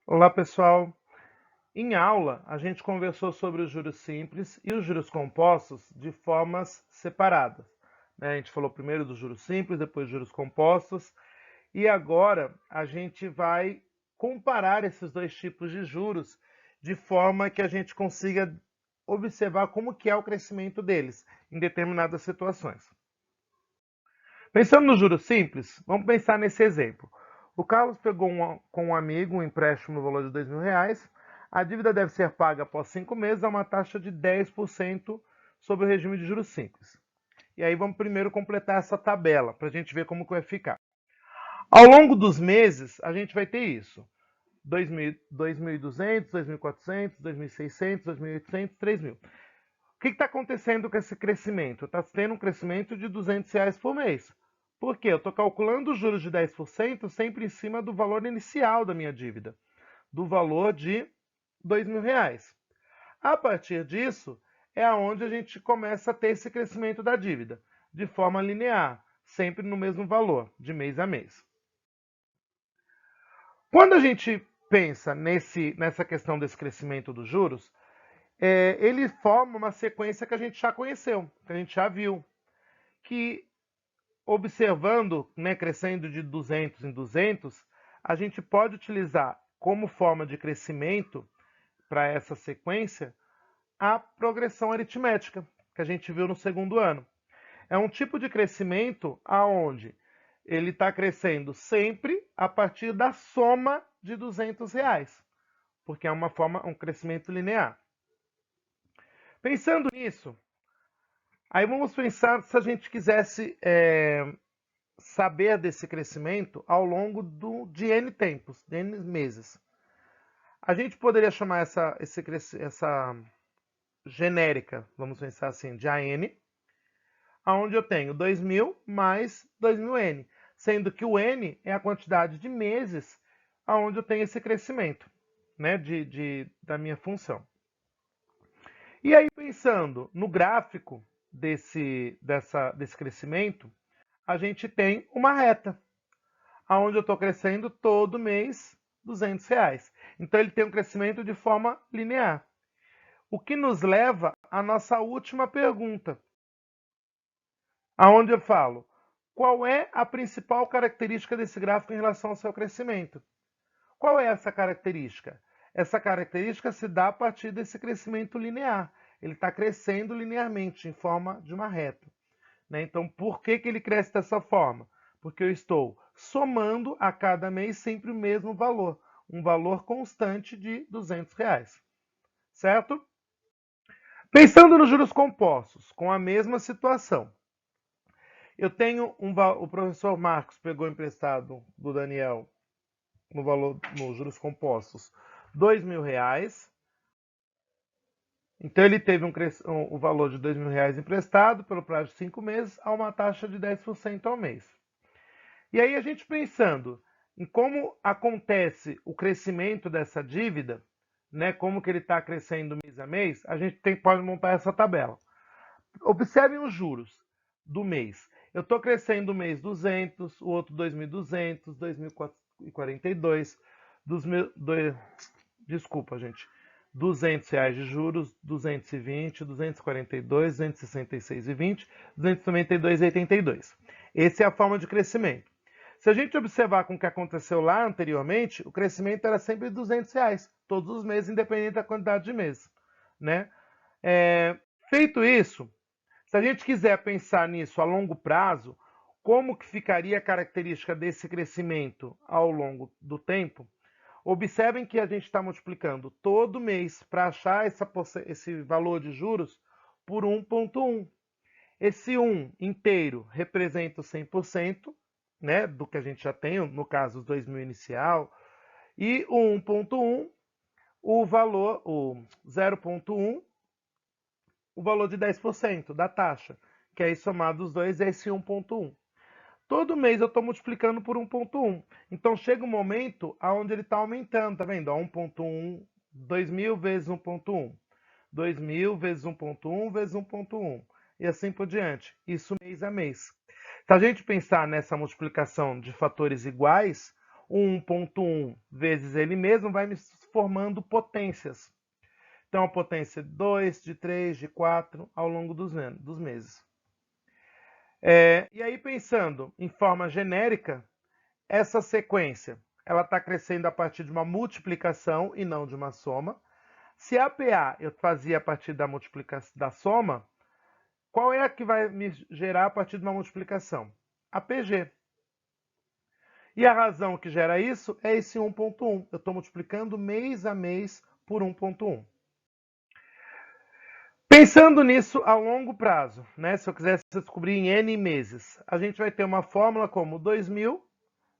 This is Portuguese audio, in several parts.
Olá, pessoal. Em aula, a gente conversou sobre os juros simples e os juros compostos de formas separadas, né? A gente falou primeiro dos juros simples, depois dos juros compostos, e agora a gente vai comparar esses dois tipos de juros de forma que a gente consiga observar como que é o crescimento deles em determinadas situações. Pensando no juros simples, vamos pensar nesse exemplo. O Carlos pegou com um amigo um empréstimo no valor de R$ 2.000. A dívida deve ser paga após 5 meses a uma taxa de 10% sobre o regime de juros simples. E aí vamos primeiro completar essa tabela para a gente ver como que vai ficar. Ao longo dos meses, a gente vai ter isso. 2.200, 2.400, 2.600, 2.800, 3.000. O que está acontecendo com esse crescimento? Está tendo um crescimento de R$ 200 por mês. Por quê? Eu estou calculando os juros de 10% sempre em cima do valor inicial da minha dívida, do valor de R$ 2.000. A partir disso, é onde a gente começa a ter esse crescimento da dívida, de forma linear, sempre no mesmo valor, de mês a mês. Quando a gente pensa nessa questão desse crescimento dos juros, ele forma uma sequência que a gente já conheceu, que a gente já viu, que observando, né, crescendo de 200 em 200, a gente pode utilizar como forma de crescimento para essa sequência a progressão aritmética, que a gente viu no segundo ano. É um tipo de crescimento aonde ele está crescendo sempre a partir da soma de R$ 200, porque é um crescimento linear. Pensando nisso, aí vamos pensar se a gente quisesse saber desse crescimento ao longo de N tempos, de N meses. A gente poderia chamar essa genérica, vamos pensar assim, de AN, onde eu tenho 2.000 mais 2.000N, sendo que o N é a quantidade de meses onde eu tenho esse crescimento, né, da minha função. E aí, pensando no gráfico desse crescimento, a gente tem uma reta, onde eu estou crescendo todo mês R$ 200. Então ele tem um crescimento de forma linear. O que nos leva à nossa última pergunta, aonde eu falo, qual é a principal característica desse gráfico em relação ao seu crescimento? Qual é essa característica? Essa característica se dá a partir desse crescimento linear. Ele está crescendo linearmente, em forma de uma reta. Né? Então, por que ele cresce dessa forma? Porque eu estou somando a cada mês sempre o mesmo valor, um valor constante de R$ 200, certo? Pensando nos juros compostos, com a mesma situação. Eu tenho o professor Marcos pegou emprestado do Daniel no valor nos juros compostos R$ 2.000. Então ele teve o valor de R$ 2.000 emprestado pelo prazo de 5 meses a uma taxa de 10% ao mês. E aí a gente pensando em como acontece o crescimento dessa dívida, né, como que ele está crescendo mês a mês, a gente pode montar essa tabela. Observem os juros do mês. Eu estou crescendo o mês 200, o outro 2.200, 2.042, desculpa, gente, R$ 200 de juros, 220, 242, 266,20, 292,82. Essa é a forma de crescimento. Se a gente observar com o que aconteceu lá anteriormente, o crescimento era sempre R$ 200, todos os meses, independente da quantidade de meses. Né? Feito isso, se a gente quiser pensar nisso a longo prazo, como que ficaria a característica desse crescimento ao longo do tempo? Observem que a gente está multiplicando todo mês para achar esse valor de juros por 1,1. Esse 1 inteiro representa o 100%, né, do que a gente já tem, no caso, os 2.000 inicial, e o 1,1, o 0,1, o valor de 10% da taxa, que aí somado os dois é esse 1,1. Todo mês eu estou multiplicando por 1,1. Então chega um momento onde ele está aumentando, tá vendo? 1,1, 2.000 vezes 1,1. 2.000 vezes 1,1 vezes 1,1. E assim por diante. Isso mês a mês. Se a gente pensar nessa multiplicação de fatores iguais, O 1.1 vezes ele mesmo vai me formando potências. Então, a potência de 2, de 3, de 4 ao longo dos meses. E aí, pensando em forma genérica, essa sequência ela está crescendo a partir de uma multiplicação e não de uma soma. Se a PA eu fazia a partir da multiplicação da soma, qual é a que vai me gerar a partir de uma multiplicação? A PG. E a razão que gera isso é esse 1.1. Eu estou multiplicando mês a mês por 1.1. Pensando nisso a longo prazo, né? Se eu quisesse descobrir em N meses, a gente vai ter uma fórmula como 2000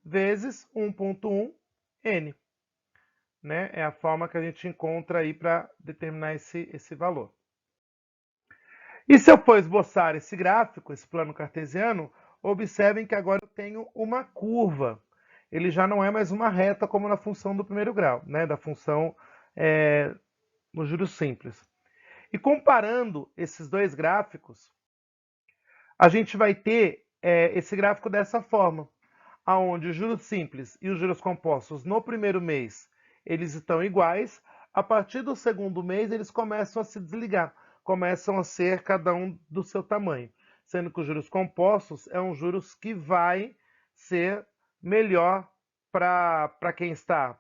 vezes 1.1 N. Né? É a forma que a gente encontra aí para determinar esse valor. E se eu for esboçar esse gráfico, esse plano cartesiano, observem que agora eu tenho uma curva. Ele já não é mais uma reta como na função do primeiro grau, né? Da função no juros simples. E comparando esses dois gráficos, a gente vai ter esse gráfico dessa forma, onde os juros simples e os juros compostos no primeiro mês eles estão iguais, a partir do segundo mês eles começam a se desligar, começam a ser cada um do seu tamanho, sendo que os juros compostos é um juros que vai ser melhor para quem está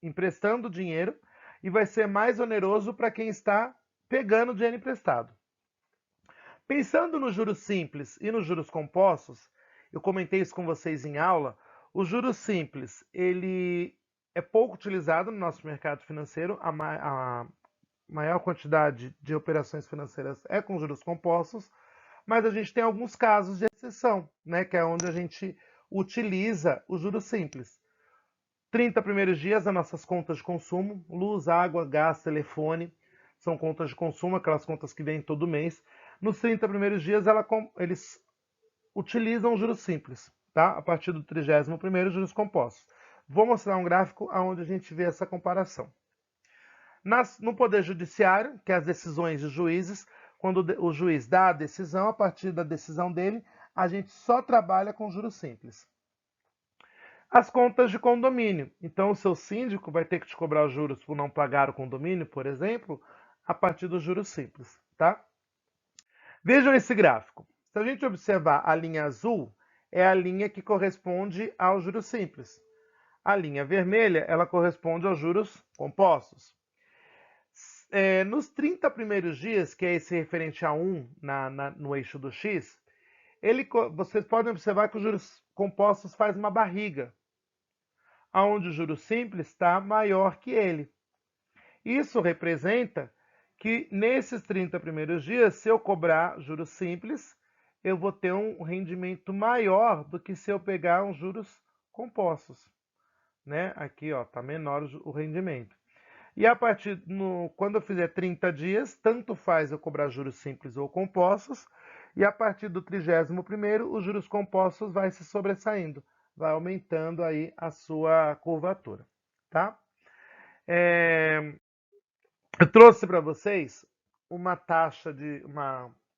emprestando dinheiro e vai ser mais oneroso para quem está pegando dinheiro emprestado. Pensando nos juros simples e nos juros compostos, eu comentei isso com vocês em aula, o juros simples ele é pouco utilizado no nosso mercado financeiro, a maior quantidade de operações financeiras é com juros compostos, mas a gente tem alguns casos de exceção, né, que é onde a gente utiliza os juros simples. 30 primeiros dias das nossas contas de consumo, luz, água, gás, telefone, são contas de consumo, aquelas contas que vêm todo mês. Nos 30 primeiros dias, eles utilizam juros simples, tá? A partir do 31º, juros compostos. Vou mostrar um gráfico onde a gente vê essa comparação. No Poder Judiciário, que é as decisões de juízes, quando o juiz dá a decisão, a partir da decisão dele, a gente só trabalha com juros simples. As contas de condomínio. Então, o seu síndico vai ter que te cobrar os juros por não pagar o condomínio, por exemplo, a partir dos juros simples, tá? Vejam esse gráfico. Se a gente observar a linha azul, é a linha que corresponde aos juros simples. A linha vermelha, ela corresponde aos juros compostos. Nos 30 primeiros dias, que é esse referente a 1 no eixo do X, vocês podem observar que os juros compostos faz uma barriga, onde o juro simples está maior que ele. Isso representa que nesses 30 primeiros dias, se eu cobrar juros simples, eu vou ter um rendimento maior do que se eu pegar uns juros compostos. Né? Aqui está menor o rendimento. E a partir, quando eu fizer 30 dias, tanto faz eu cobrar juros simples ou compostos, e a partir do 31º, os juros compostos vai se sobressaindo, vai aumentando aí a sua curvatura, tá? Eu trouxe para vocês uma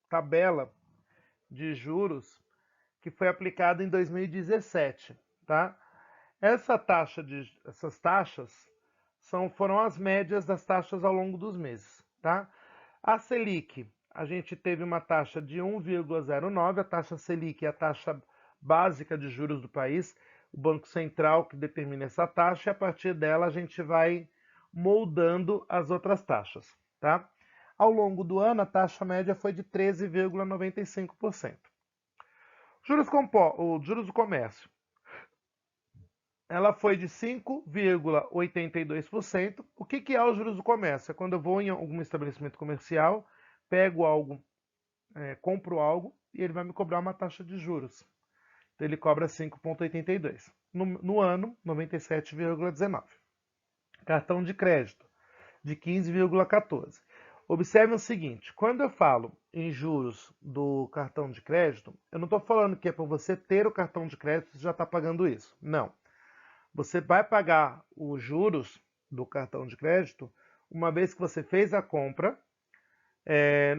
tabela de juros que foi aplicada em 2017, tá? Essas taxas foram as médias das taxas ao longo dos meses, tá? A Selic, a gente teve uma taxa de 1,09, a taxa Selic é a taxa básica de juros do país, o Banco Central que determina essa taxa, e a partir dela a gente vai moldando as outras taxas, tá? Ao longo do ano, a taxa média foi de 13,95%. Juros do comércio, ela foi de 5,82%. O que é os juros do comércio? É quando eu vou em algum estabelecimento comercial, pego algo, compro algo e ele vai me cobrar uma taxa de juros. Então ele cobra 5,82%. No ano, 97,19%. Cartão de crédito, de 15,14%. Observe o seguinte, quando eu falo em juros do cartão de crédito, eu não estou falando que é para você ter o cartão de crédito e já está pagando isso. Não. Você vai pagar os juros do cartão de crédito uma vez que você fez a compra.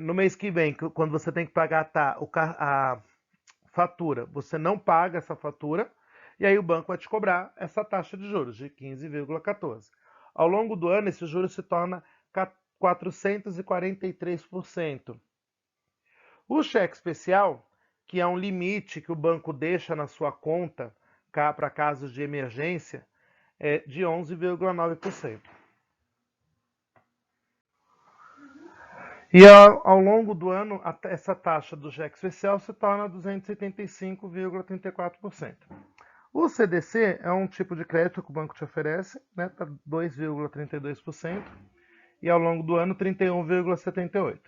No mês que vem, quando você tem que pagar a fatura, você não paga essa fatura. E aí o banco vai te cobrar essa taxa de juros de 15,14. Ao longo do ano, esse juros se torna 443%. O cheque especial, que é um limite que o banco deixa na sua conta para casos de emergência, é de 11,9%. E ao longo do ano, essa taxa do cheque especial se torna 275,34%. O CDC é um tipo de crédito que o banco te oferece, né, tá 2,32%, e ao longo do ano 31,78%.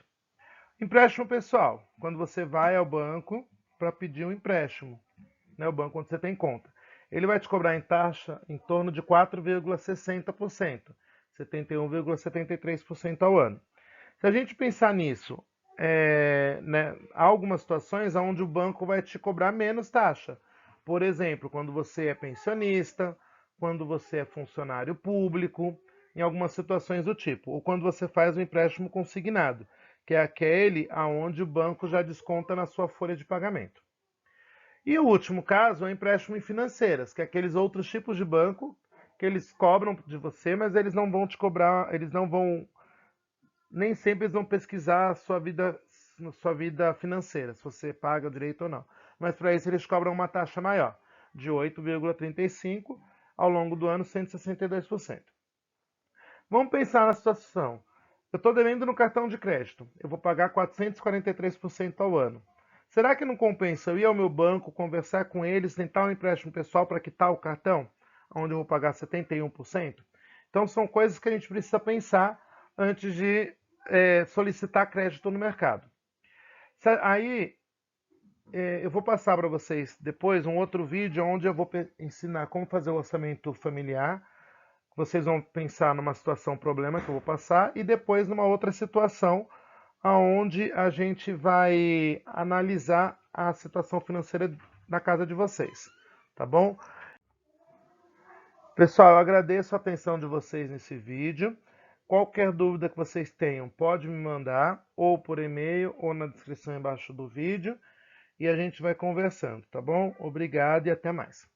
Empréstimo pessoal, quando você vai ao banco para pedir um empréstimo, né, o banco onde você tem conta, ele vai te cobrar em taxa em torno de 4,60%, 71,73% ao ano. Se a gente pensar nisso, né, há algumas situações onde o banco vai te cobrar menos taxa. Por exemplo, quando você é pensionista, quando você é funcionário público, em algumas situações do tipo, ou quando você faz um empréstimo consignado, que é aquele aonde o banco já desconta na sua folha de pagamento. E o último caso é o empréstimo em financeiras, que é aqueles outros tipos de banco que eles cobram de você, mas eles não vão te cobrar, eles não vão, nem sempre eles vão pesquisar a sua vida financeira, se você paga direito ou não. Mas para isso eles cobram uma taxa maior, de 8,35%, ao longo do ano 162%. Vamos pensar na situação. Eu estou devendo no cartão de crédito, eu vou pagar 443% ao ano. Será que não compensa eu ir ao meu banco, conversar com eles, tentar um empréstimo pessoal para quitar o cartão, onde eu vou pagar 71%? Então são coisas que a gente precisa pensar antes de solicitar crédito no mercado. Aí eu vou passar para vocês depois um outro vídeo onde eu vou ensinar como fazer o orçamento familiar. Vocês vão pensar numa situação problema que eu vou passar e depois numa outra situação onde a gente vai analisar a situação financeira da casa de vocês, tá bom? Pessoal, eu agradeço a atenção de vocês nesse vídeo. Qualquer dúvida que vocês tenham, pode me mandar ou por e-mail ou na descrição embaixo do vídeo e a gente vai conversando, tá bom? Obrigado e até mais.